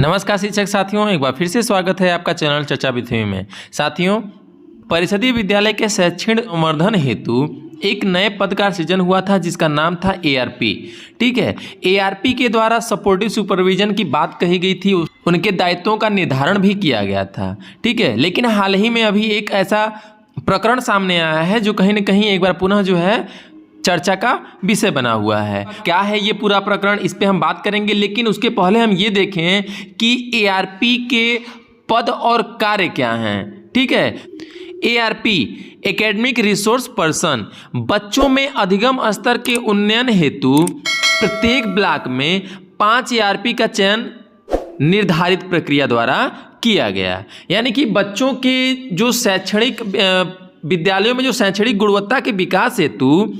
नमस्कार शिक्षक साथियों, एक बार फिर से स्वागत है आपका चैनल चर्चा पृथ्वी में। साथियों, परिषदीय विद्यालय के शैक्षणिक संवर्धन हेतु एक नए पद का सृजन हुआ था जिसका नाम था एआरपी। ठीक है, एआरपी के द्वारा सपोर्टिव सुपरविजन की बात कही गई थी, उनके दायित्वों का निर्धारण भी किया गया था। ठीक है, लेकिन हाल ही में अभी एक ऐसा प्रकरण सामने आया है जो कहीं ना कहीं एक बार पुनः जो है चर्चा का विषय बना हुआ है। क्या है ये पूरा प्रकरण, इस पे हम बात करेंगे, लेकिन उसके पहले हम ये देखें कि एआरपी के पद और कार्य क्या हैं। ठीक है, एआरपी एकेडमिक रिसोर्स पर्सन बच्चों में अधिगम स्तर के उन्नयन हेतु प्रत्येक ब्लॉक में 5 एआरपी का चयन निर्धारित प्रक्रिया द्वारा किया गया। यानी कि बच्चों के जो शैक्षणिक विद्यालयों में जो शैक्षणिक गुणवत्ता के विकास हेतु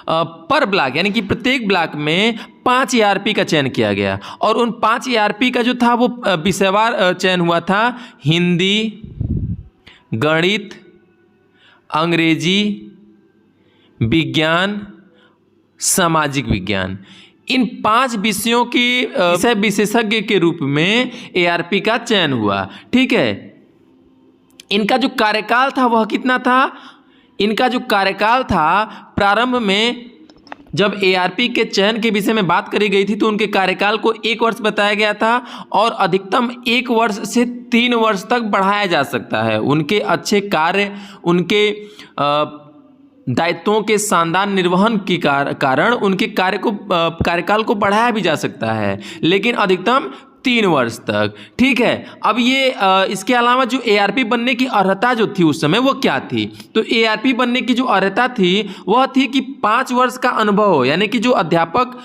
पर ब्लॉक यानी कि प्रत्येक ब्लॉक में 5 एआरपी का चयन किया गया। और उन 5 एआरपी का जो था वो विषयवार चयन हुआ था। हिंदी, गणित, अंग्रेजी, विज्ञान, सामाजिक विज्ञान, इन 5 विषयों के विषय विशेषज्ञ के रूप में एआरपी का चयन हुआ। ठीक है, इनका जो कार्यकाल था वह कितना था? इनका जो कार्यकाल था, प्रारंभ में जब एआरपी के चयन के विषय में बात करी गई थी तो उनके कार्यकाल को 1 वर्ष बताया गया था और अधिकतम 1 वर्ष से 3 वर्ष तक बढ़ाया जा सकता है। उनके अच्छे कार्य, उनके दायित्वों के शानदार निर्वहन के कारण उनके कार्यकाल को बढ़ाया भी जा सकता है, लेकिन अधिकतम 3 वर्ष तक। ठीक है, अब ये इसके अलावा जो एआरपी बनने की अर्हता जो थी उस समय वो क्या थी? तो एआरपी बनने की जो अर्हता थी वह थी कि 5 वर्ष का अनुभव हो, यानी कि जो अध्यापक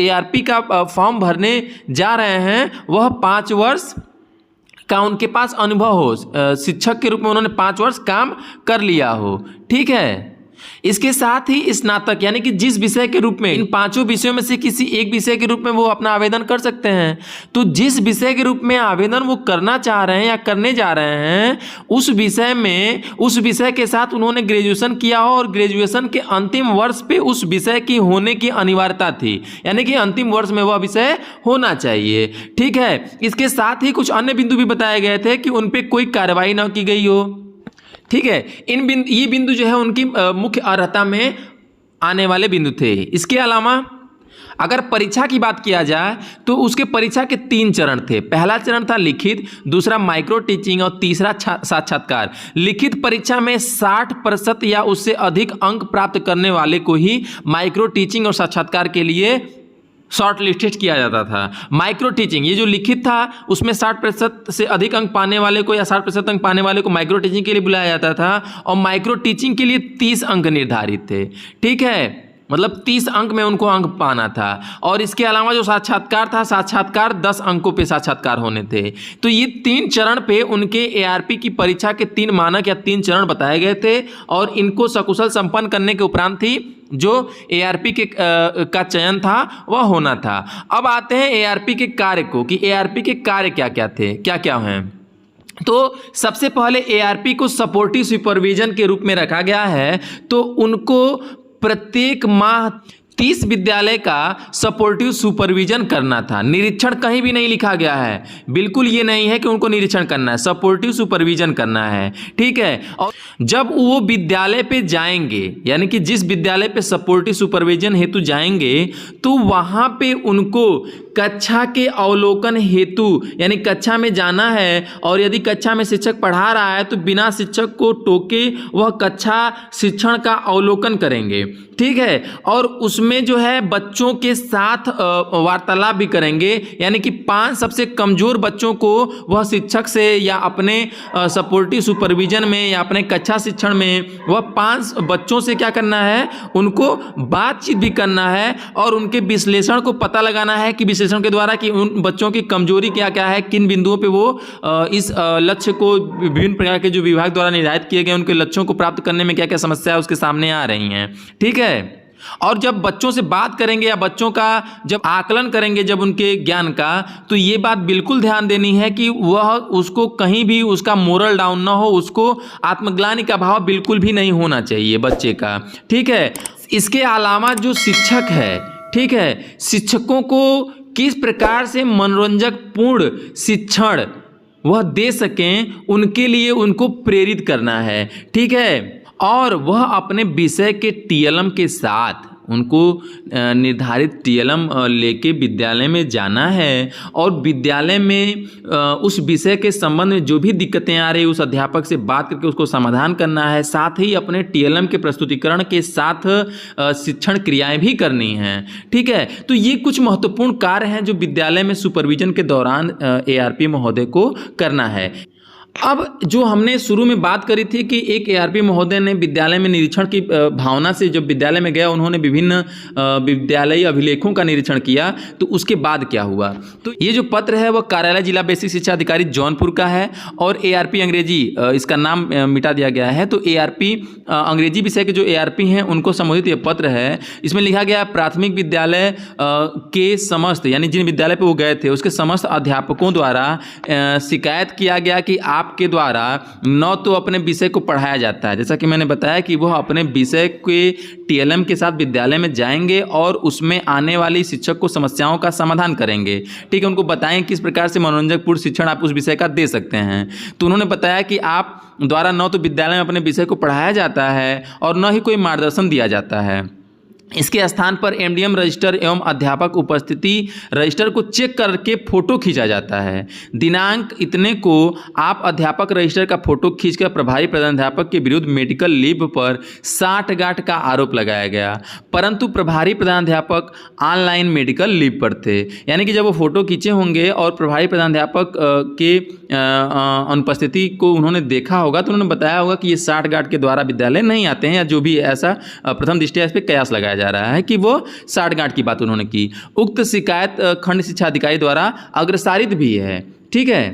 एआरपी का फॉर्म भरने जा रहे हैं वह 5 वर्ष का उनके पास अनुभव हो, शिक्षक के रूप में उन्होंने 5 वर्ष काम कर लिया हो। ठीक है, इसके साथ ही स्नातक यानी कि जिस विषय के रूप में, इन 5 विषयों में से किसी एक विषय के रूप में वो अपना आवेदन कर सकते हैं। तो जिस विषय के रूप में आवेदन वो करना चाह रहे हैं या करने जा रहे हैं उस विषय के साथ उन्होंने ग्रेजुएशन किया हो और ग्रेजुएशन के अंतिम वर्ष पे उस विषय की होने की अनिवार्यता थी, यानी कि अंतिम वर्ष में वह विषय होना चाहिए। ठीक है, इसके साथ ही कुछ अन्य बिंदु भी बताए गए थे कि उन पर कोई कार्रवाई न की गई हो। ठीक है, ये बिंदु जो है उनकी मुख्य अर्हता में आने वाले बिंदु थे। इसके अलावा अगर परीक्षा की बात किया जाए तो उसके परीक्षा के 3 चरण थे। पहला चरण था लिखित, दूसरा माइक्रो टीचिंग और तीसरा साक्षात्कार। लिखित परीक्षा में 60% या उससे अधिक अंक प्राप्त करने वाले को ही माइक्रो टीचिंग और साक्षात्कार के लिए शॉर्ट लिस्टेड किया जाता था। माइक्रो टीचिंग, ये जो लिखित था उसमें 60% से अधिक अंक पाने वाले को या 60% अंक पाने वाले को माइक्रो टीचिंग के लिए बुलाया जाता था और माइक्रो टीचिंग के लिए 30 अंक निर्धारित थे। ठीक है, मतलब 30 अंक में उनको अंक पाना था। और इसके अलावा जो साक्षात्कार था, साक्षात्कार 10 अंकों पे साक्षात्कार होने थे। तो ये 3 चरण पे उनके एआरपी की परीक्षा के 3 मानक या 3 चरण बताए गए थे और इनको सकुशल संपन्न करने के उपरांत ही जो एआरपी का चयन था वह होना था। अब आते हैं एआरपी के कार्य को कि एआरपी के कार्य क्या क्या थे, क्या क्या हैं। तो सबसे पहले एआरपी को सपोर्टिव सुपरविजन के रूप में रखा गया है। तो उनको प्रत्येक माह 30 विद्यालय का सपोर्टिव सुपरविजन करना था। निरीक्षण कहीं भी नहीं लिखा गया है, बिल्कुल ये नहीं है कि उनको निरीक्षण करना है, सपोर्टिव सुपरविजन करना है। ठीक है, और जब वो विद्यालय पे जाएंगे, यानी कि जिस विद्यालय पे सपोर्टिव सुपरविजन हेतु जाएंगे तो वहाँ पे उनको कक्षा के अवलोकन हेतु, यानी कक्षा में जाना है और यदि कक्षा में शिक्षक पढ़ा रहा है तो बिना शिक्षक को टोके वह कक्षा शिक्षण का अवलोकन करेंगे। ठीक है, और उसमें जो है बच्चों के साथ वार्तालाप भी करेंगे, यानी कि 5 सबसे कमज़ोर बच्चों को वह शिक्षक से या अपने सपोर्टिव सुपरविजन में या अपने कक्षा शिक्षण में वह 5 बच्चों से क्या करना है, उनको बातचीत भी करना है और उनके विश्लेषण को पता लगाना है कि विश्लेषण के द्वारा कि उन बच्चों की कमजोरी क्या क्या है, किन बिंदुओं पे वो इस लक्ष्य को विभिन्न प्रकार के जो विभाग द्वारा निर्धारित किए गए उनके लक्ष्यों को प्राप्त करने में क्या क्या समस्या उसके सामने आ रही हैं। ठीक है, और जब बच्चों से बात करेंगे या बच्चों का जब आकलन करेंगे जब उनके ज्ञान का, तो ये बात बिल्कुल ध्यान देनी है कि वह उसको कहीं भी उसका मोरल डाउन ना हो, उसको आत्मग्लानि का भाव बिल्कुल भी नहीं होना चाहिए बच्चे का। ठीक है, इसके अलावा जो शिक्षक है, ठीक है, शिक्षकों को किस प्रकार से मनोरंजक पूर्ण शिक्षण वह दे सकें, उनके लिए उनको प्रेरित करना है। ठीक है, और वह अपने विषय के टीएलएम के साथ उनको निर्धारित टीएलएम लेके विद्यालय में जाना है और विद्यालय में उस विषय के संबंध में जो भी दिक्कतें आ रही है उस अध्यापक से बात करके उसको समाधान करना है। साथ ही अपने टीएलएम के प्रस्तुतिकरण के साथ शिक्षण क्रियाएं भी करनी हैं। ठीक है, तो ये कुछ महत्वपूर्ण कार्य हैं जो विद्यालय में सुपरविजन के दौरान एआरपी महोदय को करना है। अब जो हमने शुरू में बात करी थी कि एक एआरपी महोदय ने विद्यालय में निरीक्षण की भावना से जब विद्यालय में गया, उन्होंने विभिन्न विद्यालयीय अभिलेखों का निरीक्षण किया, तो उसके बाद क्या हुआ। तो ये जो पत्र है वह कार्यालय जिला बेसिक शिक्षा अधिकारी जौनपुर का है और एआरपी अंग्रेजी इसका नाम मिटा दिया गया है। तो एआरपी अंग्रेजी विषय के जो एआरपी हैं उनको संबोधित ये पत्र है। इसमें लिखा गया प्राथमिक विद्यालय के समस्त, यानी जिन विद्यालय पर वो गए थे उसके समस्त अध्यापकों द्वारा शिकायत किया गया कि आपके द्वारा न तो अपने विषय को पढ़ाया जाता है, जैसा कि मैंने बताया कि वह अपने विषय के टीएलएम के साथ विद्यालय में जाएंगे और उसमें आने वाली शिक्षक को समस्याओं का समाधान करेंगे। ठीक है, उनको बताएं किस प्रकार से मनोरंजकपूर्ण शिक्षण आप उस विषय का दे सकते हैं। तो उन्होंने बताया कि आप द्वारा न तो विद्यालय में अपने विषय को पढ़ाया जाता है और न ही कोई मार्गदर्शन दिया जाता है। इसके स्थान पर एमडीएम रजिस्टर एवं अध्यापक उपस्थिति रजिस्टर को चेक करके फोटो खींचा जाता है। दिनांक इतने को आप अध्यापक रजिस्टर का फोटो खींचकर प्रभारी प्रधानाध्यापक के विरुद्ध मेडिकल लीव पर साठगांठ का आरोप लगाया गया, परंतु प्रभारी प्रधानाध्यापक ऑनलाइन मेडिकल लीव पर थे। यानी कि जब वो फोटो खींचे होंगे और प्रभारी प्रधानाध्यापक के अनुपस्थिति को उन्होंने देखा होगा तो उन्होंने बताया होगा कि ये साठगांठ के द्वारा विद्यालय नहीं आते हैं, या जो भी ऐसा प्रथम दृष्टया इस पर कयास लगाया जा रहा है कि वो साठगांठ की बात उन्होंने की। उक्त शिकायत खंड शिक्षा अधिकारी द्वारा अग्रसारित भी है। ठीक है,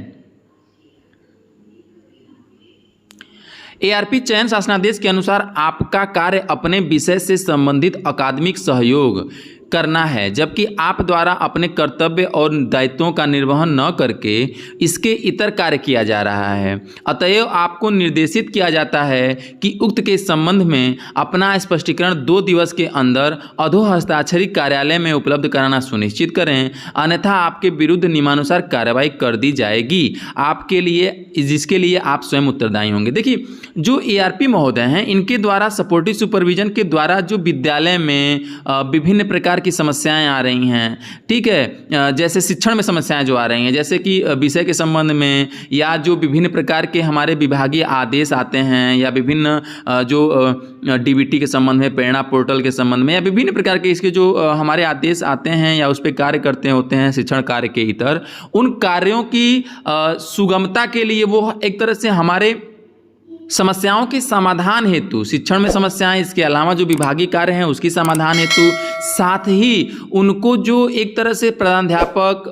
एआरपी चयन शासनादेश के अनुसार आपका कार्य अपने विषय से संबंधित अकादमिक सहयोग करना है, जबकि आप द्वारा अपने कर्तव्य और दायित्वों का निर्वहन न करके इसके इतर कार्य किया जा रहा है। अतएव आपको निर्देशित किया जाता है कि उक्त के संबंध में अपना स्पष्टीकरण 2 दिवस के अंदर अधोहस्ताक्षरित कार्यालय में उपलब्ध कराना सुनिश्चित करें, अन्यथा आपके विरुद्ध नियमानुसार कार्रवाई कर दी जाएगी, आपके लिए जिसके लिए आप स्वयं उत्तरदायी होंगे। देखिए, जो एआरपी महोदय हैं इनके द्वारा सपोर्टिव सुपरविजन के द्वारा जो विद्यालय में विभिन्न प्रकार की समस्याएं आ रही हैं, ठीक है, जैसे शिक्षण में समस्याएं जो आ रही हैं, जैसे कि विषय के संबंध में, या जो विभिन्न प्रकार के हमारे विभागीय आदेश आते हैं, या विभिन्न जो डीबीटी के संबंध में, प्रेरणा पोर्टल के संबंध में, या विभिन्न प्रकार के इसके जो हमारे आदेश आते हैं या उस पर कार्य करते होते हैं शिक्षण कार्य के इतर, उन कार्यों की सुगमता के लिए वो एक तरह से हमारे समस्याओं के समाधान हेतु, शिक्षण में समस्याएं, इसके अलावा जो विभागीय कार्य हैं उसकी समाधान हेतु, साथ ही उनको जो एक तरह से प्रधानाध्यापक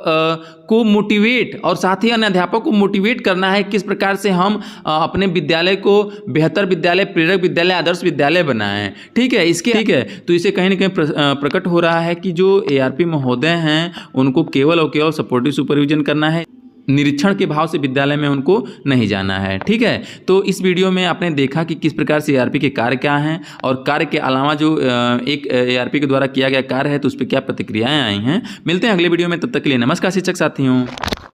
को मोटिवेट और साथ ही अन्य अध्यापक को मोटिवेट करना है किस प्रकार से हम अपने विद्यालय को बेहतर विद्यालय, प्रेरक विद्यालय, आदर्श विद्यालय बनाएं। ठीक है, तो इसे कहीं ना कहीं प्रकट हो रहा है कि जो एआरपी महोदय हैं उनको केवल और केवल सपोर्टिव सुपरविजन करना है, निरीक्षण के भाव से विद्यालय में उनको नहीं जाना है। ठीक है, तो इस वीडियो में आपने देखा कि किस प्रकार से एआरपी के कार्य क्या हैं और कार्य के अलावा जो एक एआरपी के द्वारा किया गया कार्य है तो उस पर क्या प्रतिक्रियाएं आई हैं। मिलते हैं अगले वीडियो में, तब तक के लिए नमस्कार शिक्षक साथियों।